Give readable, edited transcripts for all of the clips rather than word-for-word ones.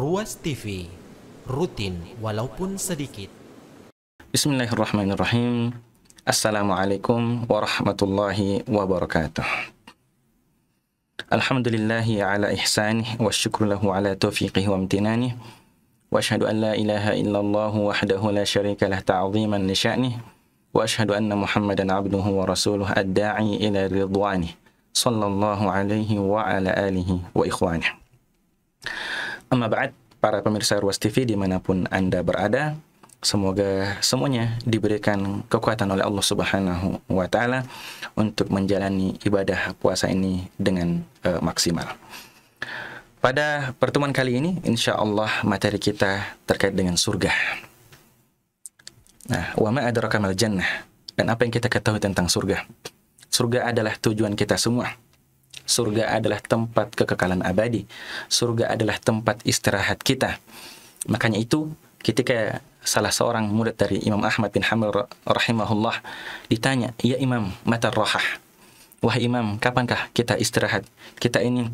Ruas TV, rutin walaupun sedikit. Bismillahirrahmanirrahim. Assalamualaikum warahmatullahi wabarakatuh. Alhamdulillahi ala ihsanih wa syukru lahu ala taufiqih wa amtinanih. Wa ashhadu an la ilaha illallah wahdahu la syarika lah ta'ziman li sya'nih. Wa ashhadu anna Muhammadan abduhu wa rasuluh ad-da'i ila ridwanih. Sallallahu alaihi wa ala alihi wa ikhwanih. Amma ba'd, para pemirsa Ruas TV dimanapun Anda berada, semoga semuanya diberikan kekuatan oleh Allah Subhanahu wa Ta'ala untuk menjalani ibadah puasa ini dengan maksimal. Pada pertemuan kali ini, insya Allah materi kita terkait dengan surga. Nah, wa ma adraka mal jannah, dan apa yang kita ketahui tentang surga. Surga adalah tujuan kita semua. Surga adalah tempat kekekalan abadi. Surga adalah tempat istirahat kita. Makanya itu ketika salah seorang murid dari Imam Ahmad bin Hanbal rahimahullah ditanya, "Ya Imam, mata rohah?" Wahai Imam, kapankah kita istirahat? Kita ini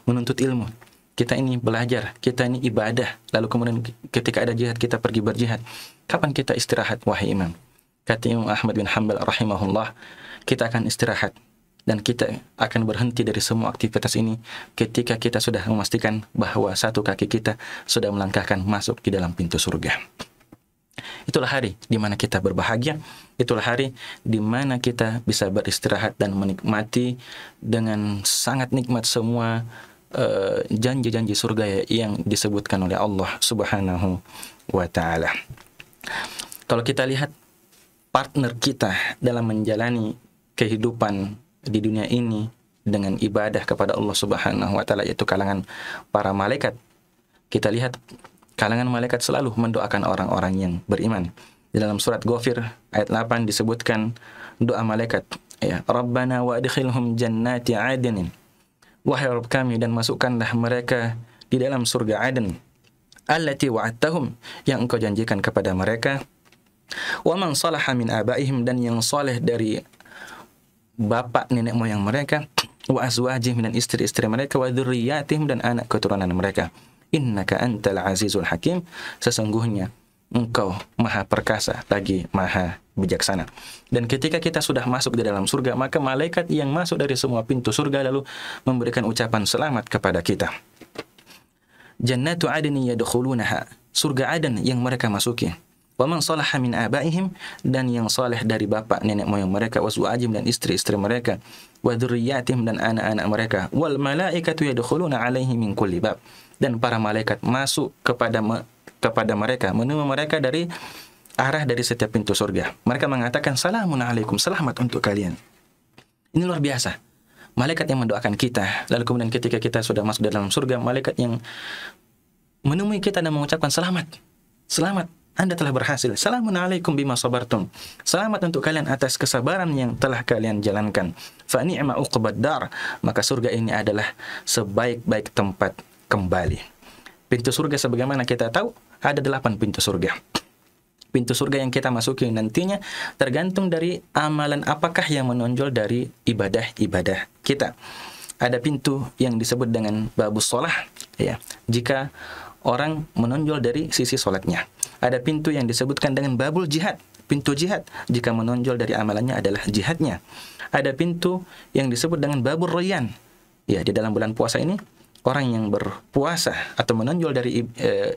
menuntut ilmu, kita ini belajar, kita ini ibadah. Lalu kemudian ketika ada jihad kita pergi berjihad. Kapan kita istirahat, wahai Imam? Kata Imam Ahmad bin Hanbal rahimahullah, kita akan istirahat dan kita akan berhenti dari semua aktivitas ini ketika kita sudah memastikan bahwa satu kaki kita sudah melangkahkan masuk di dalam pintu surga. Itulah hari di mana kita berbahagia, itulah hari di mana kita bisa beristirahat dan menikmati dengan sangat nikmat semua janji-janji surga yang disebutkan oleh Allah Subhanahu wa Ta'ala. Kalau kita lihat partner kita dalam menjalani kehidupan di dunia ini dengan ibadah kepada Allah Subhanahu wa Ta'ala, yaitu kalangan para malaikat. Kita lihat kalangan malaikat selalu mendoakan orang-orang yang beriman. Di dalam surat Ghafir ayat 8 disebutkan doa malaikat, ya, Rabbana wa adkhilhum jannati adnin. Wahai Rabb kami, dan masukkanlah mereka di dalam surga Aden, allati wa'adtahum, yang engkau janjikan kepada mereka. Wa man salaha min abaihim, dan yang saleh dari bapak nenek moyang mereka, wa azwajihim, dan istri-istri mereka, wa dzurriyyatihim, dan anak keturunan mereka. Innaka antal azizul hakim, sesungguhnya engkau maha perkasa lagi maha bijaksana. Dan ketika kita sudah masuk di dalam surga, maka malaikat yang masuk dari semua pintu surga lalu memberikan ucapan selamat kepada kita. Jannatu adni yadkhulunaha, surga Aden yang mereka masuki. Wa man salaha min abaihim, dan yang saleh dari bapak nenek moyang mereka, wa azwajihim, dan istri-istri mereka, wa dzurriyyatihim, dan anak-anak mereka, wal malaikatu yadkhuluna alaihim min kulli bab, dan para malaikat masuk kepada mereka, menemui mereka dari arah dari setiap pintu surga. Mereka mengatakan, "Salamun alaikum," selamat untuk kalian. Ini luar biasa. Malaikat yang mendoakan kita. Lalu kemudian ketika kita sudah masuk dalam surga, malaikat yang menemui kita dan mengucapkan selamat. Selamat, Anda telah berhasil. Salamun alaikum bima sabartum. Selamat untuk kalian atas kesabaran yang telah kalian jalankan. Fa ni'ma uqbad dar. Maka surga ini adalah sebaik-baik tempat kembali. Pintu surga sebagaimana kita tahu ada 8 pintu surga. Pintu surga yang kita masuki nantinya tergantung dari amalan apakah yang menonjol dari ibadah-ibadah kita. Ada pintu yang disebut dengan babus sholah, ya, jika orang menonjol dari sisi sholatnya. Ada pintu yang disebutkan dengan babul jihad, pintu jihad, jika menonjol dari amalannya adalah jihadnya. Ada pintu yang disebut dengan babur rayyan, ya, di dalam bulan puasa ini orang yang berpuasa atau menonjol dari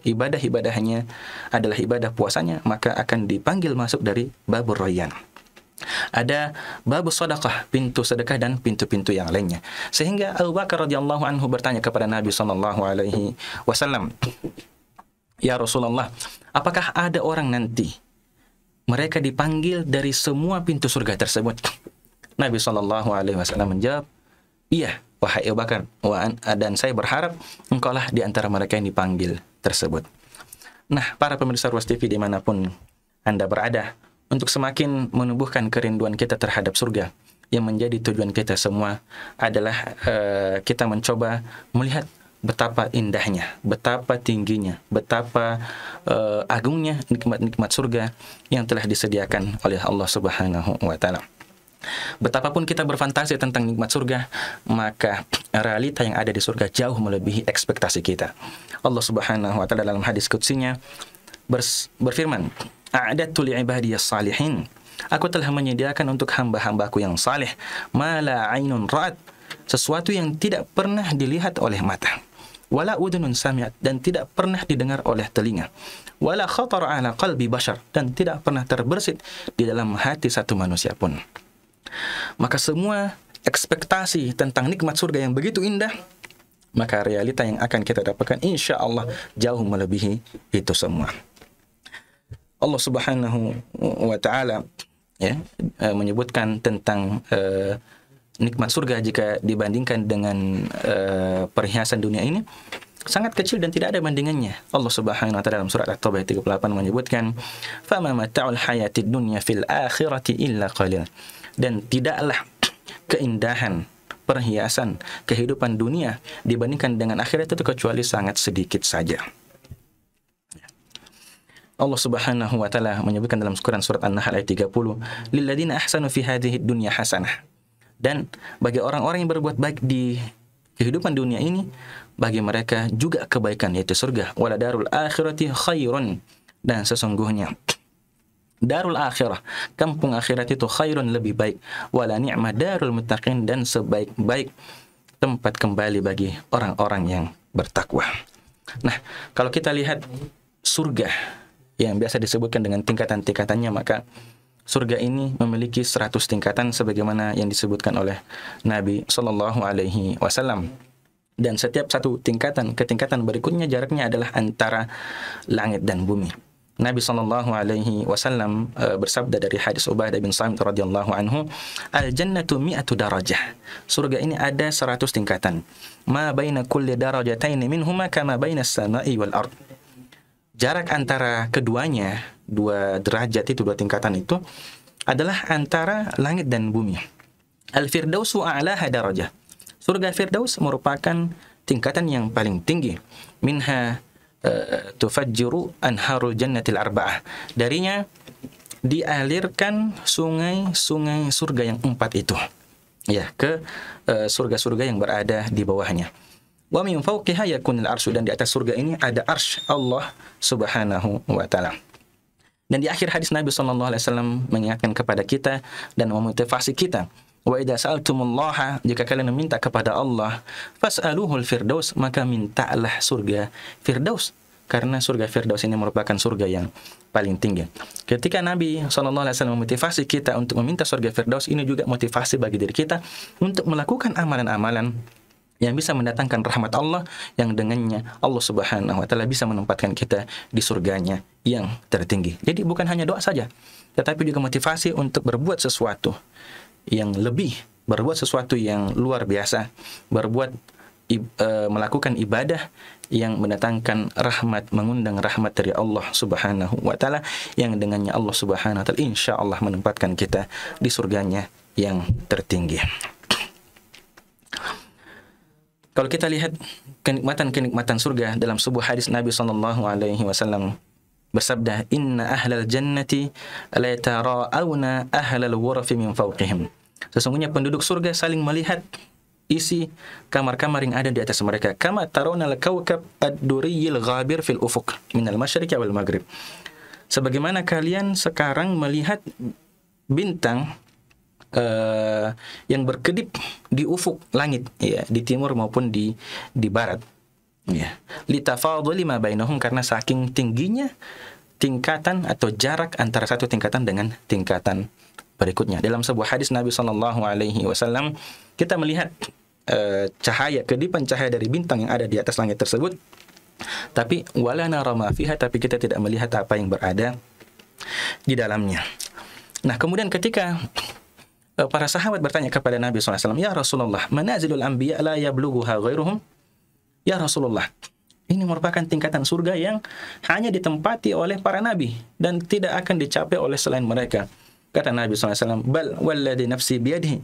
ibadah-ibadahnya adalah ibadah puasanya, maka akan dipanggil masuk dari babur rayyan. Ada babus sedekah, pintu sedekah, dan pintu-pintu yang lainnya. Sehingga Abu Bakar radhiyallahu anhu bertanya kepada Nabi sallallahu alaihi wasallam, "Ya Rasulullah, apakah ada orang nanti mereka dipanggil dari semua pintu surga tersebut?" Nabi sallallahu alaihi wasallam menjawab, "Iya, wahai Abu Bakar, dan saya berharap engkaulah di antara mereka yang dipanggil tersebut." Nah, para pemirsa Ruas TV dimanapun Anda berada, untuk semakin menumbuhkan kerinduan kita terhadap surga, yang menjadi tujuan kita semua adalah kita mencoba melihat betapa indahnya, betapa tingginya, betapa agungnya nikmat-nikmat surga yang telah disediakan oleh Allah Subhanahu wa Ta'ala. Betapapun kita berfantasi tentang nikmat surga, maka realita yang ada di surga jauh melebihi ekspektasi kita. Allah Subhanahu wa taala dalam hadis qudsinya berfirman, "A'adatu li'ibadiyas salihin." Aku telah menyediakan untuk hamba-hambaku yang saleh ma la 'ainun ra'at, sesuatu yang tidak pernah dilihat oleh mata, wala udhunun sami'at, dan tidak pernah didengar oleh telinga, wala khatara 'ala qalbi bashar, dan tidak pernah terbersit di dalam hati satu manusia pun. Maka semua ekspektasi tentang nikmat surga yang begitu indah, maka realita yang akan kita dapatkan insya Allah jauh melebihi itu semua. Allah Subhanahu wa taala menyebutkan tentang nikmat surga jika dibandingkan dengan perhiasan dunia ini sangat kecil dan tidak ada bandingannya. Allah Subhanahu wa taala dalam surat At-Taubah 38 menyebutkan, "Fama mata'ul hayatid dunya fil akhirati illa qalil." Dan tidaklah keindahan perhiasan kehidupan dunia dibandingkan dengan akhirat itu kecuali sangat sedikit saja. Allah Subhanahu wa taala menyebutkan dalam Quran surat An-Nahl ayat 30, "Lilladzina ahsanu fi hadhihi dunya hasanah." Dan bagi orang-orang yang berbuat baik di kehidupan dunia ini, bagi mereka juga kebaikan, yaitu surga. "Wala darul akhirati khairun." Dan sesungguhnya darul akhirah, kampung akhirat itu khairun, lebih baik. "Wala ni'ma darul muttaqin." Dan sebaik-baik tempat kembali bagi orang-orang yang bertakwa. Nah, kalau kita lihat surga yang biasa disebutkan dengan tingkatan-tingkatannya, maka surga ini memiliki 100 tingkatan sebagaimana yang disebutkan oleh Nabi Shallallahu Alaihi Wasallam. Dan setiap satu tingkatan ke tingkatan berikutnya jaraknya adalah antara langit dan bumi. Nabi Shallallahu Alaihi Wasallam bersabda dari hadis Ubadah bin Samit radhiyallahu anhu, "Al-jannatu mi'atu darajah." Surga ini ada 100 tingkatan. "Ma baina kulli darajataini minhuma kama baina as-sama'i wal ard." Jarak antara keduanya, dua derajat itu, dua tingkatan itu adalah antara langit dan bumi. "Al-firdausu a'laha darajah." Surga Firdaus merupakan tingkatan yang paling tinggi. "Minha tufajjiru anharul jannatil arba'ah." Darinya dialirkan sungai-sungai surga yang 4 itu, ya, ke surga-surga yang berada di bawahnya. "Wa min fawqiha yakunul arsy." Dan di atas surga ini ada arsy Allah Subhanahu wa taala. Dan di akhir hadis Nabi sallallahu alaihi wasallam mengingatkan kepada kita dan memotivasi kita, "Wa idza sa'altumullaha," jika kalian meminta kepada Allah, "fas'aluhul firdaus," maka mintalah surga Firdaus, karena surga Firdaus ini merupakan surga yang paling tinggi. Ketika Nabi SAW memotivasi kita untuk meminta surga Firdaus, ini juga motivasi bagi diri kita untuk melakukan amalan-amalan yang bisa mendatangkan rahmat Allah, yang dengannya Allah Subhanahu wa taala bisa menempatkan kita di surganya yang tertinggi. Jadi bukan hanya doa saja, tetapi juga motivasi untuk berbuat sesuatu yang lebih, berbuat sesuatu yang luar biasa, melakukan ibadah yang mendatangkan rahmat, mengundang rahmat dari Allah Subhanahu wa taala, yang dengannya Allah Subhanahu wa taala insyaallah menempatkan kita di surganya yang tertinggi. Kalau kita lihat kenikmatan-kenikmatan surga dalam sebuah hadis, Nabi sallallahu alaihi wasallam bersabda, "Inna ahlal jannati la yatara'awna ahlal ghurafi min fawqihim." Sesungguhnya penduduk surga saling melihat isi kamar-kamar yang ada di atas mereka. "Kama tarawna al-kawkab ad-duriyil ghabir fil ufuq min al-masyriqi wal maghrib." Sebagaimana kalian sekarang melihat bintang yang berkedip di ufuk langit, ya, di timur maupun di barat, ya. "Litafadhuli ma bainahum," karena saking tingginya tingkatan atau jarak antara satu tingkatan dengan tingkatan berikutnya. Dalam sebuah hadis Nabi sallallahu alaihi wasallam, kita melihat cahaya, kedipan cahaya dari bintang yang ada di atas langit tersebut, tapi wala nara ma fiha, tapi kita tidak melihat apa yang berada di dalamnya. Nah, kemudian ketika para sahabat bertanya kepada Nabi SAW, "Ya Rasulullah, manazilul anbiya la yablughuha ghairuhum?" Ya Rasulullah, ini merupakan tingkatan surga yang hanya ditempati oleh para nabi dan tidak akan dicapai oleh selain mereka. Kata Nabi SAW, "Bal walladhi nafsi biyadihi."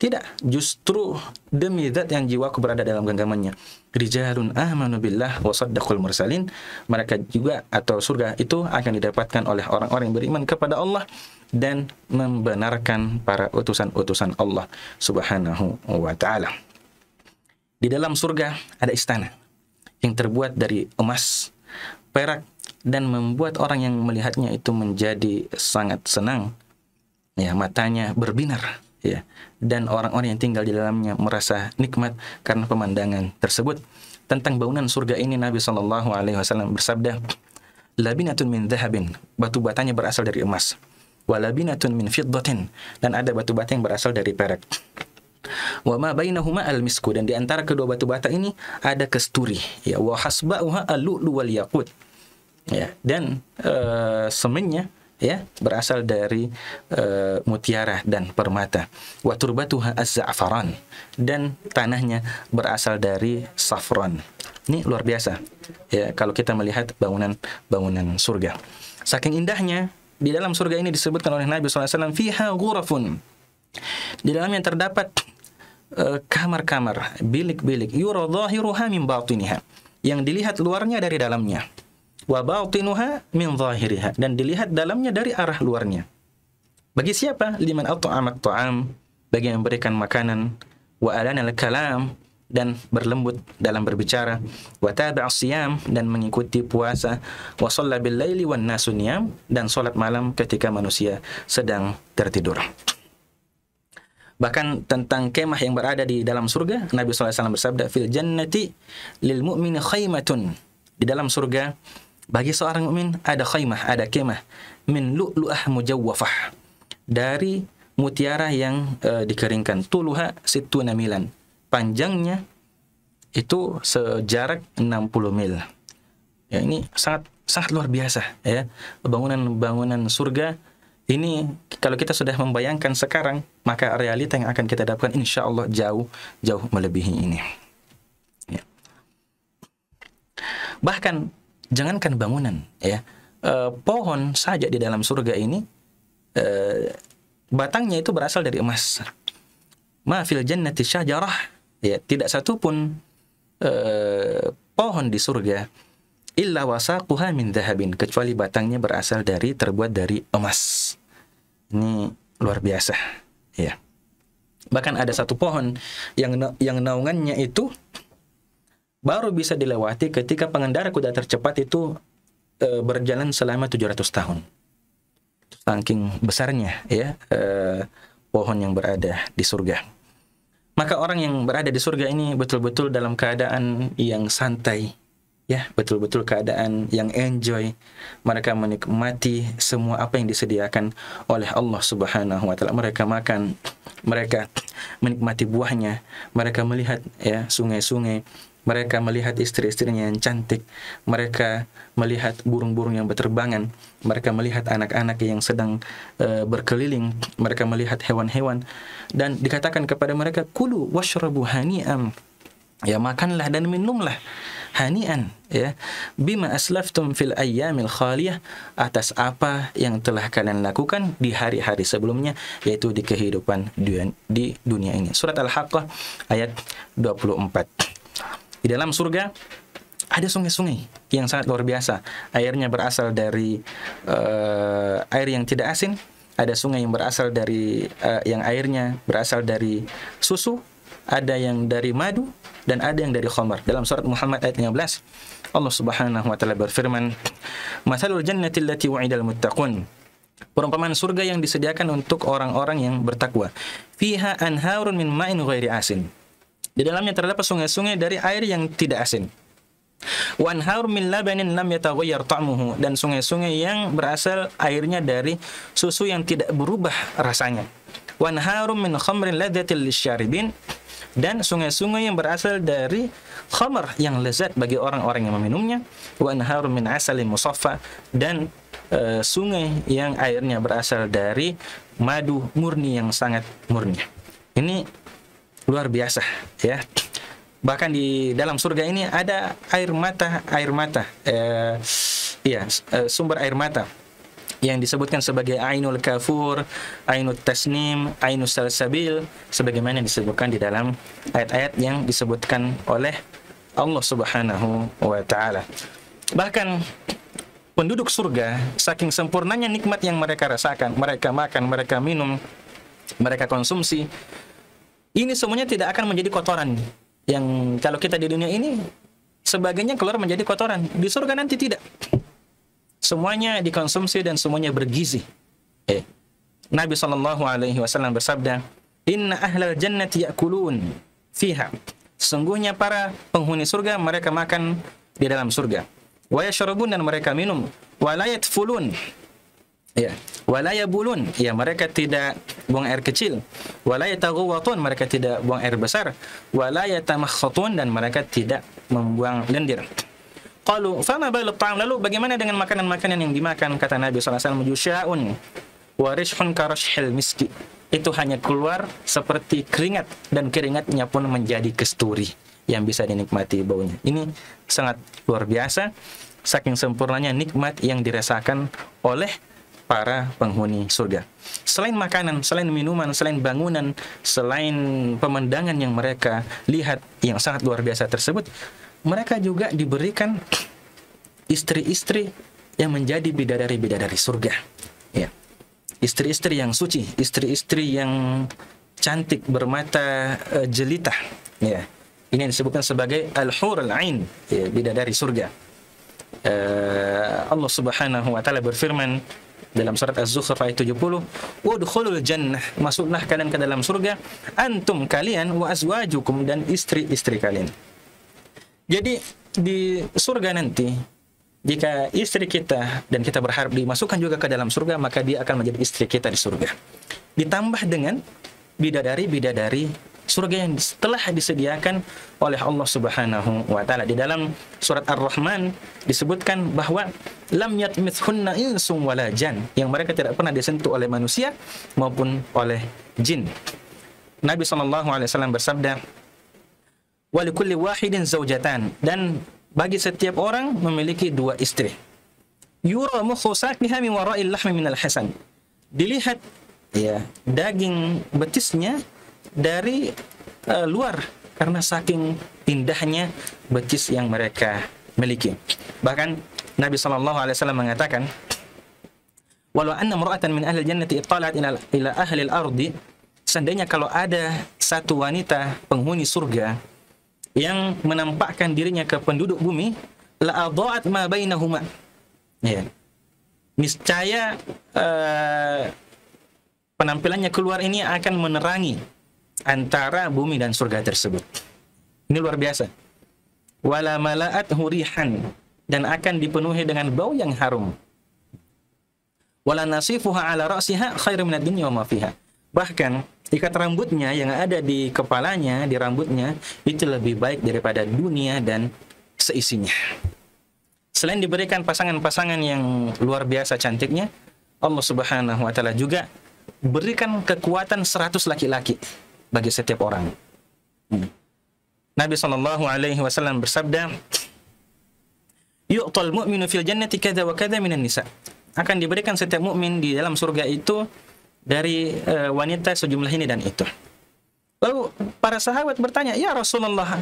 Tidak, justru demi zat yang jiwaku berada dalam genggamannya. Rijalun amanu billah wa saddaqul mursalin. Mereka juga atau surga itu akan didapatkan oleh orang-orang yang beriman kepada Allah dan membenarkan para utusan-utusan Allah Subhanahu wa taala. Di dalam surga ada istana yang terbuat dari emas, perak, dan membuat orang yang melihatnya itu menjadi sangat senang. Ya, matanya berbinar. Ya, dan orang-orang yang tinggal di dalamnya merasa nikmat karena pemandangan tersebut. Tentang bangunan surga ini Nabi SAW bersabda, labinatun min dhahabin, batu batanya berasal dari emas, wa labinatun min fiddatin, dan ada batu bata yang berasal dari perak, wa ma bainahuma al-misku, dan di antara kedua batu bata ini ada kesturi, ya, wa hasba'uha al-lu'lu wal yaqut, ya, dan semennya, ya, berasal dari mutiara dan permata. Wa turbatuha az-za'faran, dan tanahnya berasal dari safran. Ini luar biasa. Ya, kalau kita melihat bangunan surga. Saking indahnya, di dalam surga ini disebutkan oleh Nabi SAW, fiha ghurafun. Di dalamnya terdapat kamar-kamar, bilik-bilik, yura dhahiruha min batiniha, yang dilihat luarnya dari dalamnya. Wa batinuha min zahiriha, dan dilihat dalamnya dari arah luarnya. Bagi siapa? Liman at'amat ta'am, bagi yang memberikan makanan, wa alana al-kalam, dan berlembut dalam berbicara, wa tabi'a siyam, dan mengikuti puasa, wa shalla bil laili wan nasu niyam, dan salat malam ketika manusia sedang tertidur. Bahkan tentang kemah yang berada di dalam surga, Nabi SAW bersabda, fil jannati lil mu'mini khaymatun, di dalam surga bagi seorang mukmin ada khaymah, ada kemah, min lu'lu'ah mujawwafah, dari mutiara yang dikeringkan, tuluha sittuna milan, panjangnya itu sejarak 60 mil. Ya, ini sangat luar biasa, ya. Bangunan surga ini kalau kita sudah membayangkan sekarang, maka realita yang akan kita dapatkan insya Allah jauh melebihi ini. Ya. Bahkan jangankan bangunan, ya, pohon saja di dalam surga ini batangnya itu berasal dari emas. Ma fil jannati syajarah, ya, tidak satu pun pohon di surga illa wasaquha min dhahabin, kecuali batangnya terbuat dari emas. Ini luar biasa, ya. Bahkan ada satu pohon yang naungannya itu baru bisa dilewati ketika pengendara kuda tercepat itu berjalan selama 700 tahun. Saking besarnya, ya, pohon yang berada di surga. Maka orang yang berada di surga ini betul-betul dalam keadaan yang santai, ya, betul-betul keadaan yang enjoy. Mereka menikmati semua apa yang disediakan oleh Allah Subhanahu wa taala. Mereka makan, mereka menikmati buahnya, mereka melihat, ya, sungai-sungai, mereka melihat istri-istrinya yang cantik, mereka melihat burung-burung yang berterbangan, mereka melihat anak-anak yang sedang berkeliling, mereka melihat hewan-hewan, dan dikatakan kepada mereka, kulu washrabu hani'an, ya, makanlah dan minumlah hani'an, ya, bima aslaftum fil ayyamil khaliyah, atas apa yang telah kalian lakukan di hari-hari sebelumnya, yaitu di kehidupan di dunia ini. Surat Al-Haqqah ayat 24. Di dalam surga ada sungai-sungai yang sangat luar biasa. Airnya berasal dari air yang tidak asin. Ada sungai yang berasal dari yang airnya berasal dari susu. Ada yang dari madu dan ada yang dari khamar. Dalam surat Muhammad ayat 15, Allah Subhanahu wa taala berfirman, "Mathalul jannati allati wa'idal muttaqun." Perumpamaan surga yang disediakan untuk orang-orang yang bertakwa. Fiha anharun min ma'in ghairi asin. Di dalamnya terdapat sungai-sungai dari air yang tidak asin. Wa anharun min labanin lam yataghayyar ta'muhu, dan sungai-sungai yang berasal airnya dari susu yang tidak berubah rasanya. Wa anharun min khamrin ladzatil lisyaribin, dan sungai-sungai yang berasal dari khamar yang lezat bagi orang-orang yang meminumnya. Wa anharun min asalin musaffa, dan sungai yang airnya berasal dari madu murni yang sangat murni. Ini luar biasa, ya. Bahkan di dalam surga ini ada sumber air mata yang disebutkan sebagai ainul kafur, ainul tasnim, ainul salsabil, sebagaimana disebutkan di dalam ayat-ayat yang disebutkan oleh Allah Subhanahu wa taala. Bahkan penduduk surga, saking sempurnanya nikmat yang mereka rasakan, mereka makan, mereka minum, mereka konsumsi, ini semuanya tidak akan menjadi kotoran. Yang kalau kita di dunia ini sebagainya keluar menjadi kotoran, di surga nanti tidak. Semuanya dikonsumsi dan semuanya bergizi. Nabi SAW bersabda, "Inna ahlal jannati ya'kulun fiha." Sungguhnya para penghuni surga mereka makan di dalam surga. Wa yashrabun, dan mereka minum. Wa la yatfulun. Ya, wa la yabulun. Ya, mereka tidak buang air kecil. Wa la yataghawwatun, mereka tidak buang air besar. Wa la yatamakhatun, dan mereka tidak membuang lendir. Qalu fama balu ta'am, lalu bagaimana dengan makanan-makanan yang dimakan? Kata Nabi SAW, yusha'un wa rishhun karashhil miski. Itu hanya keluar seperti keringat, dan keringatnya pun menjadi kesturi yang bisa dinikmati baunya. Ini sangat luar biasa, saking sempurnanya nikmat yang dirasakan oleh para penghuni surga. Selain makanan, selain minuman, selain bangunan, selain pemandangan yang mereka lihat yang sangat luar biasa tersebut, mereka juga diberikan istri-istri yang menjadi bidadari-bidadari surga. Ya. Istri-istri yang suci, istri-istri yang cantik, bermata jelita. Ya. Ini yang disebutkan sebagai al-hurul ain, ya, bidadari surga. Allah Subhanahu wa taala berfirman dalam surat Az-Zukhruf ayat 70, "Udkhulul jannah," masuklah kalian ke dalam surga, antum, kalian, wa azwajukum, dan istri-istri kalian. Jadi di surga nanti, jika istri kita dan kita berharap dimasukkan juga ke dalam surga, maka dia akan menjadi istri kita di surga. Ditambah dengan bidadari-bidadari surga yang telah disediakan oleh Allah Subhanahu wa taala. Di dalam surat Ar-Rahman disebutkan bahwa lam yatmithunna insum wala jan, yang mereka tidak pernah disentuh oleh manusia maupun oleh jin. Nabi SAW bersabda, "Walikulli wahidin zaujatan," dan bagi setiap orang memiliki dua istri. "Yura mukhu saqiha min wara'il lahmi minal hasan." Dilihat, ya, daging betisnya dari luar karena saking indahnya betis yang mereka miliki. Bahkan Nabi SAW mengatakan, "Walau anna imra'atan min ahli jannati ittalat ila ahli al-ardi," seandainya kalau ada satu wanita penghuni surga yang menampakkan dirinya ke penduduk bumi, la adha'at ma bainahuma. Ya. Niscaya penampilannya keluar ini akan menerangi antara bumi dan surga tersebut. Ini luar biasa. Wala mala'at hurihan, dan akan dipenuhi dengan bau yang harum. Wala nasifuha ala ra'siha khairu minad dunya wa ma fiha. Bahkan ikat rambutnya yang ada di kepalanya, di rambutnya, itu lebih baik daripada dunia dan seisinya. Selain diberikan pasangan-pasangan yang luar biasa cantiknya, Allah Subhanahu wa taala juga berikan kekuatan 100 laki-laki bagi setiap orang. Nabi SAW bersabda, "Yu'tal mu'minu fil jannati kadza wa kadza minan nisa." Akan diberikan setiap mukmin di dalam surga itu dari wanita sejumlah ini dan itu. Lalu para sahabat bertanya, "Ya Rasulullah,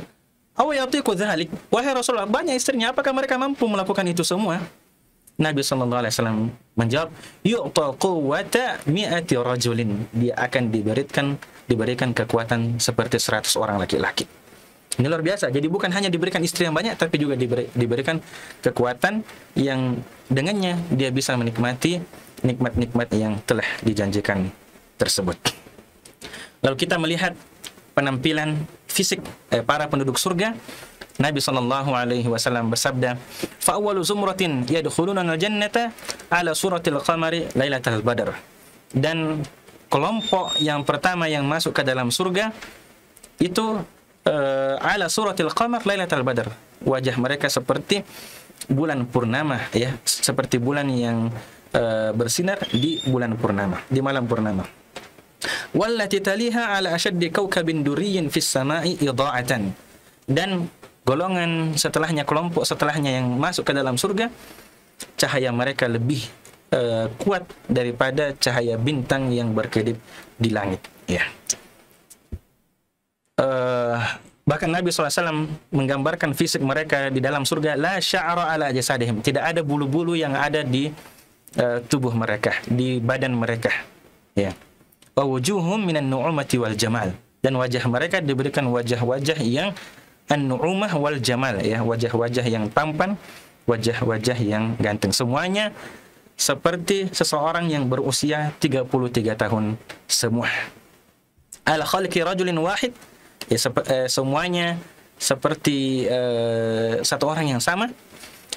aw yatiqu dzalik?" Wahai Rasulullah, banyak istrinya, apakah mereka mampu melakukan itu semua? Nabi SAW menjawab, "Yu'ta quwwata mi'ati rajulin." Dia akan diberikan kekuatan seperti 100 orang laki-laki. Ini luar biasa. Jadi bukan hanya diberikan istri yang banyak, tapi juga diberikan kekuatan yang dengannya dia bisa menikmati nikmat-nikmat yang telah dijanjikan tersebut. Lalu kita melihat penampilan fisik para penduduk surga. Nabi SAW bersabda, "Fa'awwalu zumratin yadkhuluna al-jannata ala suratil qamari lailatal badr." Dan kelompok yang pertama yang masuk ke dalam surga itu ala suratil qamar lailatal badr. Wajah mereka seperti bulan purnama, ya, seperti bulan yang bersinar di bulan purnama, di malam purnama. Wallati taliha ala ashaddi kaukabin duriyyin fis sama'i idha'atan. Dan golongan setelahnya, kelompok setelahnya yang masuk ke dalam surga, cahaya mereka lebih kuat daripada cahaya bintang yang berkedip di langit. Ya. Bahkan Nabi SAW menggambarkan fisik mereka di dalam surga, la sya'ra ala jasadihim, tidak ada bulu-bulu yang ada di tubuh mereka, di badan mereka. Ya. Wa wujuhum minan nu'umati wal jamal, dan wajah mereka diberikan wajah-wajah yang an-nu'umah wal jamal, ya, wajah-wajah yang tampan, wajah-wajah yang ganteng. Semuanya seperti seseorang yang berusia 33 tahun semua. Ala khalqi rajulin wahid, ya, semuanya seperti satu orang yang sama.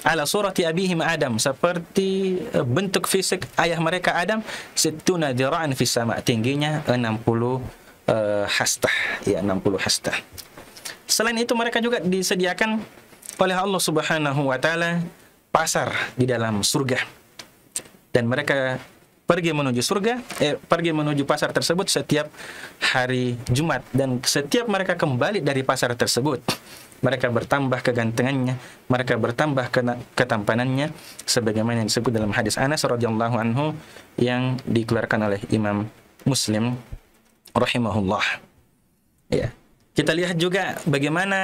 Ala surati abihim Adam, seperti bentuk fisik ayah mereka Adam. Sittuna dira'an fis sama, tingginya 60 hastah, ya, 60 hastah. Selain itu mereka juga disediakan oleh Allah Subhanahu wa taala pasar di dalam surga. Dan mereka pergi menuju surga, pergi menuju pasar tersebut setiap hari Jumat, dan setiap mereka kembali dari pasar tersebut, mereka bertambah kegantengannya, mereka bertambah ketampanannya, sebagaimana yang disebut dalam hadis Anas radhiyallahu anhu yang dikeluarkan oleh Imam Muslim rahimahullah. Ya. Kita lihat juga bagaimana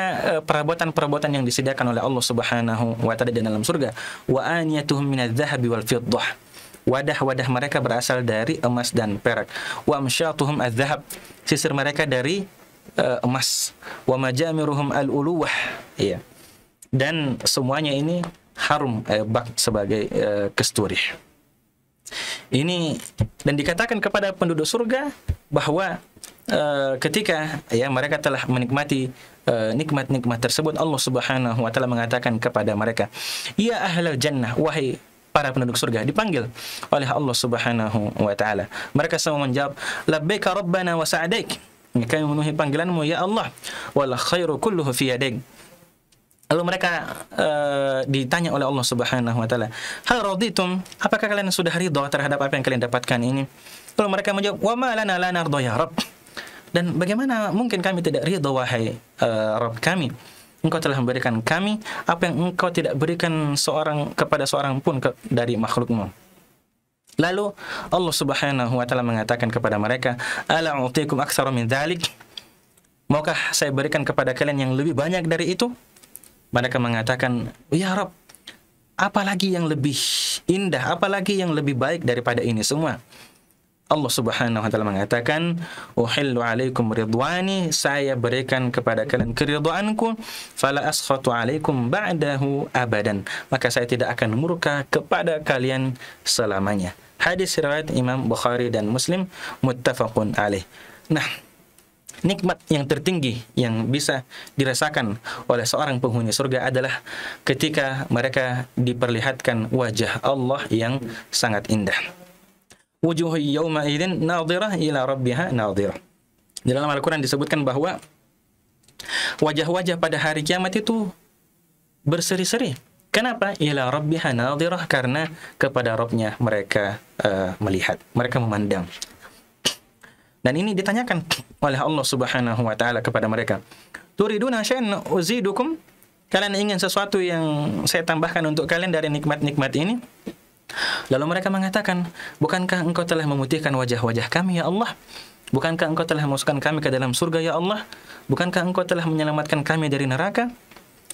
perabotan-perabotan yang disediakan oleh Allah Subhanahu wa taala di dalam surga. Wa aniyatuhum minadz-dzahabi wal fiddah. Wadah-wadah mereka berasal dari emas dan perak. Wa amsyatuhum adz-dzahab, sisir mereka dari emas. Wa majamiruhum al-uluwah, ya. Dan semuanya ini harum, bak sebagai kasturi. Ini, dan dikatakan kepada penduduk surga bahwa ketika, ya, mereka telah menikmati nikmat-nikmat tersebut, Allah Subhanahu wa taala mengatakan kepada mereka, ya ahlal jannah, wahai para penduduk surga, dipanggil oleh Allah Subhanahu wa taala. Mereka semua menjawab, labbaika rabbana wa sa'daik, kami memenuhi panggilanmu ya Allah, wal khairu kulluhu fi yadik. Lalu mereka ditanya oleh Allah Subhanahu wa taala, hal raditum, apakah kalian sudah ridha terhadap apa yang kalian dapatkan ini? Lalu mereka menjawab, wa ma lana la narda ya Rabb, dan bagaimana mungkin kami tidak ridha wahai Rabb kami? Engkau telah memberikan kami apa yang engkau tidak berikan kepada seorang pun dari makhlukmu. Lalu Allah Subhanahu wa taala mengatakan kepada mereka, ala u'tikum aktsara min dzalik, maukah saya berikan kepada kalian yang lebih banyak dari itu? Mereka mengatakan, ya Rabb, apalagi yang lebih indah, apalagi yang lebih baik daripada ini semua? Allah Subhanahu wa taala mengatakan, uhillu alaikum ridwani, saya berikan kepada kalian keridhaanku, fala askhatu alaikum ba'dahu abadan, maka saya tidak akan murka kepada kalian selamanya. Hadis riwayat Imam Bukhari dan Muslim, muttafaqun alaih. Nah, nikmat yang tertinggi yang bisa dirasakan oleh seorang penghuni surga adalah ketika mereka diperlihatkan wajah Allah yang sangat indah. Wujuhu yawma idzin nadhirah ila rabbiha nadhirah. Di dalam Al-Quran disebutkan bahwa wajah-wajah pada hari kiamat itu berseri-seri. Kenapa? Ila rabbiha nadhirah, karena kepada Rabbnya mereka melihat, mereka memandang. Dan ini ditanyakan oleh Allah Subhanahu wa taala kepada mereka, turiduna syai'an uzidukum, kalian ingin sesuatu yang saya tambahkan untuk kalian dari nikmat-nikmat ini? Lalu mereka mengatakan, bukankah engkau telah memutihkan wajah-wajah kami ya Allah? Bukankah engkau telah memasukkan kami ke dalam surga ya Allah? Bukankah engkau telah menyelamatkan kami dari neraka?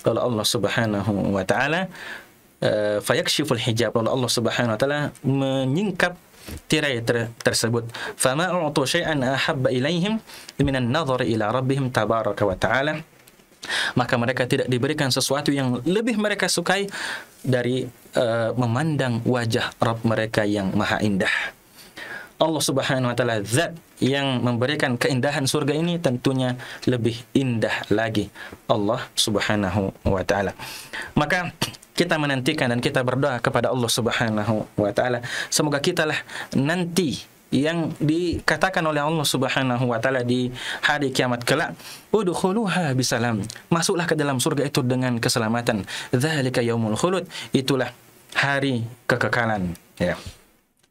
Lalu Allah Subhanahu wa taala fayakshiful hijab, lalu Allah Subhanahu wa taala menyingkap tirai tersebut. Fama u'tu syai'an ahabba ilaihim minan nadhari ila rabbihim tabaraka wa ta'ala, maka mereka tidak diberikan sesuatu yang lebih mereka sukai dari memandang wajah Rabb mereka yang maha indah. Allah Subhanahu wa taala zat yang memberikan keindahan surga ini tentunya lebih indah lagi, Allah Subhanahu wa taala. Maka kita menantikan dan kita berdoa kepada Allah Subhanahu wa taala, semoga kitalah nanti yang dikatakan oleh Allah Subhanahu wa taala di hari kiamat kelak, udkhuluha bisalam, masuklah ke dalam surga itu dengan keselamatan. Dzalika yaumul khulud, itulah hari kekekalan, ya.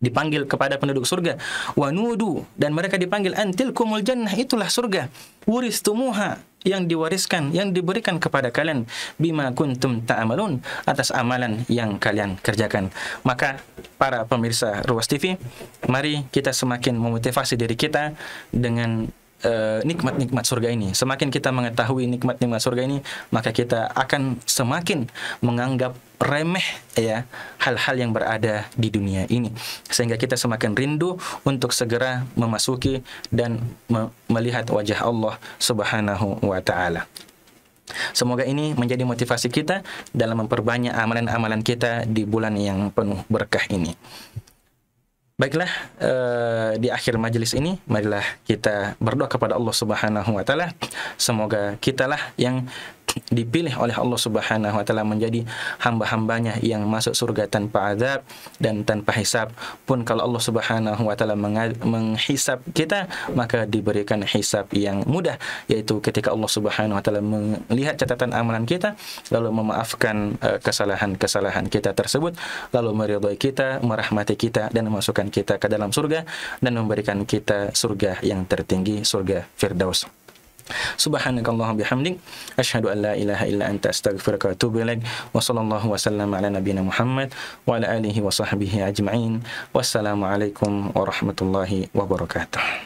dipanggil kepada penduduk surga, wa nudu, dan mereka dipanggil antilkumul jannah, itulah surga, wuristumuha, yang diwariskan, yang diberikan kepada kalian, bima kuntum ta'amalun, atas amalan yang kalian kerjakan. Maka para pemirsa Ruas TV, mari kita semakin memotivasi diri kita dengan nikmat-nikmat surga ini. Semakin kita mengetahui nikmat-nikmat surga ini, maka kita akan semakin menganggap remeh ya hal-hal yang berada di dunia ini, sehingga kita semakin rindu untuk segera memasuki dan melihat wajah Allah Subhanahu wa taala. Semoga ini menjadi motivasi kita dalam memperbanyak amalan-amalan kita di bulan yang penuh berkah ini. Baiklah, di akhir majelis ini marilah kita berdoa kepada Allah Subhanahu wa taala. Semoga kitalah yang dipilih oleh Allah Subhanahu wa taala menjadi hamba-hambanya yang masuk surga tanpa azab dan tanpa hisab. Pun kalau Allah Subhanahu wa taala menghisab kita, maka diberikan hisab yang mudah, yaitu ketika Allah Subhanahu wa taala melihat catatan amalan kita, lalu memaafkan kesalahan-kesalahan kita tersebut, lalu meridhai kita, merahmati kita, dan memasukkan kita ke dalam surga, dan memberikan kita surga yang tertinggi, surga Firdaus. Subhanakallahumma bihamdik, asyhadu an la ilaha illa anta, astaghfiruka wa atubu ilaik. Wa sallallahu wasallam ala nabiyyina Muhammad wa ala alihi wa sahbihi ajma'in. Wassalamu alaikum warahmatullahi wabarakatuh.